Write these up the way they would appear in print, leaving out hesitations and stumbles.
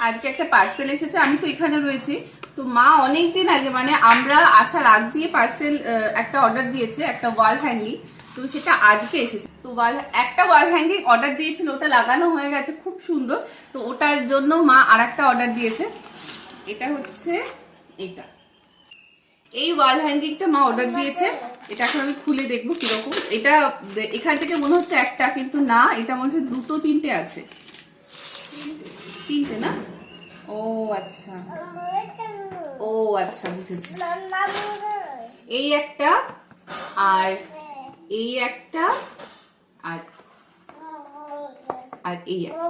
আজকে একটা পার্সেল এসেছে, আমি তো এখানে রয়েছি। তো মা অনেকদিন আগে মানে আমরা আসার আগ দিয়ে পার্সেল একটা অর্ডার দিয়েছে, একটা ওয়াল হ্যাঙ্গিং। তো সেটা আজকে এসেছে। তো একটা ওয়াল হ্যাঙ্গিং অর্ডার দিয়েছিল, ওটা লাগানো হয়ে গেছে, খুব সুন্দর। তো ওটার জন্য মা আর একটা অর্ডার দিয়েছে। এটা হচ্ছে এটা, এই ওয়াল হ্যাঙ্গিংটা মা অর্ডার দিয়েছে। এটা এখন আমি খুলে দেখবো কিরকম। এটা এখান থেকে মনে হচ্ছে একটা, কিন্তু না, এটা মনে হচ্ছে দুটো তিনটে আছে। তিনটে না? ও আচ্ছা, ও আচ্ছা, বুঝেছি। এই একটা, আর এই একটা, আর আর এই একটা।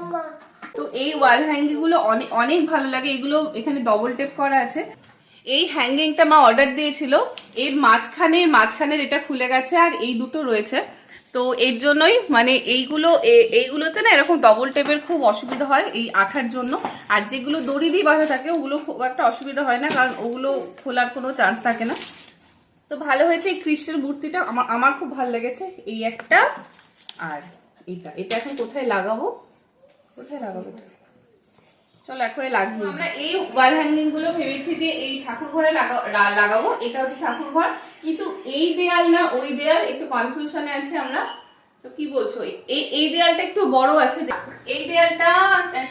তো এই ওয়াল হ্যাঙ্গিং গুলো অনেক অনেক ভালো লাগে। এগুলো এখানে ডবল টেপ করা আছে। এই হ্যাঙ্গিংটা মা অর্ডার দিয়েছিল, এর মাঝখানের এটা খুলে গেছে, আর এই দুটো রয়েছে। তো এর জন্যই মানে এইগুলোতে না এরকম ডবল টেপের খুব অসুবিধা হয় এই আঠার জন্য। আর যেগুলো দড়ি দিয়ে বাঁধা থাকে ওগুলো খুব একটা অসুবিধা হয় না, কারণ ওগুলো খোলার কোনো চান্স থাকে না। তো ভালো হয়েছে এই কৃষ্ণের মূর্তিটা, আমার খুব ভালো লেগেছে। এই একটা, আর এটা এখন কোথায় লাগাবো চলো এখন লাগিয়ে। আমরা এই ওয়াল হ্যাঙ্গিং গুলো ভেবেছি যে এই ঠাকুর ঘরে লাগাবো। এটা হচ্ছে ঠাকুর ঘর, কিন্তু এই দেয়াল না ওই দেয়াল, একটু কনফিউশনে আছে আমরা। তো কি বলছো, এই দেয়ালটা একটু বড় আছে, এই দেয়ালটা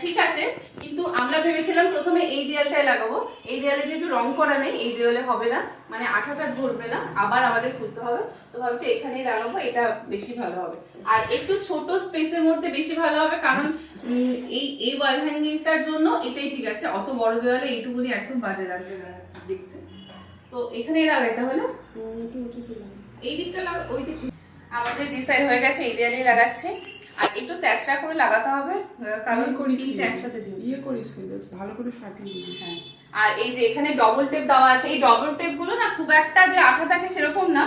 ঠিক আছে, কিন্তু আমরা ভেবেছিলাম প্রথমে এই দেয়ালটাই লাগাবো। এই দেয়ালে যেহেতু রং করা নেই, এই দেয়ালে হবে না, মানে আঠাটা ধরবে না, আবার আমাদের খুলতে হবে। তো ভাবছি এখানেই লাগাবো, এটা বেশি ভালো হবে। আর একটু ছোট স্পেসের মধ্যে বেশি ভালো হবে, কারণ এই ওয়াল হ্যাঙ্গিংটার জন্য এটাই ঠিক আছে। অত বড় দেওয়ালে এইটুকুনি একদম বাজে লাগবে দেখতে। তো এখানেই লাগাইতে হবে না, এই দিকটা ওই দিক। আমাদের ডিসাইড হয়ে গেছে এই দেয়ালেই লাগাচ্ছে। আর একটু তেচড়া করে লাগাতে হবে, কারণ তিনটা একসাথে করিস কিন্তু ভালো করে ফাটিয়ে দিবি। হ্যাঁ, আর এই যে এখানে ডবল টেপ দেওয়া আছে, এই ডবল টেপ গুলো না খুব একটা যে আঠা থাকে সেরকম না।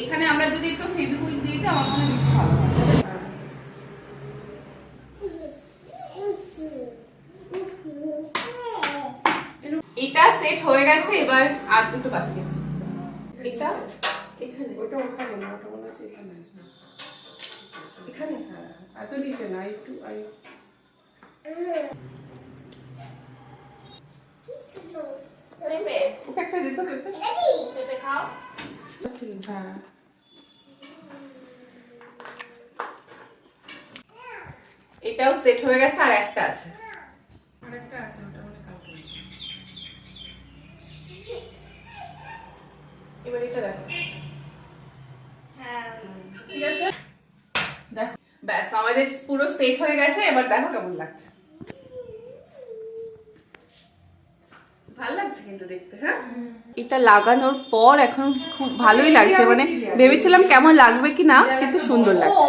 এখানে আমরা যদি একটু ফেভিকুইক দিই তো আমার মনে হয় বেশি ভালো হয়। এটা সেট হয়ে গেছে, এবার আর দুটো বাকি আছে। এটা এখানে, ওটা ওখানে না, ওটা মনে হচ্ছে এখানে আসবে। এখানে হ্যাঁ, এত নিচে না, একটু ওকে একটা দিত পেঁপে খাও। হ্যাঁ, এটাও সেট হয়ে গেছে, আর একটা আছে। আরেকটা আছে, ওটা মানে কালকে আছে। এবার এটা দেখো। হ্যাঁ ঠিক আছে, দেখো ব্যাস আমাদের পুরো সেট হয়ে গেছে। এবার দেখো কেমন লাগছে। ভালো লাগছে কিন্তু দেখতে। হ্যাঁ, এটা লাগানোর পর এখন খুব ভালোই লাগছে, মানে ভেবেছিলাম কেমন লাগবে কিনা, কিন্তু সুন্দর লাগছে।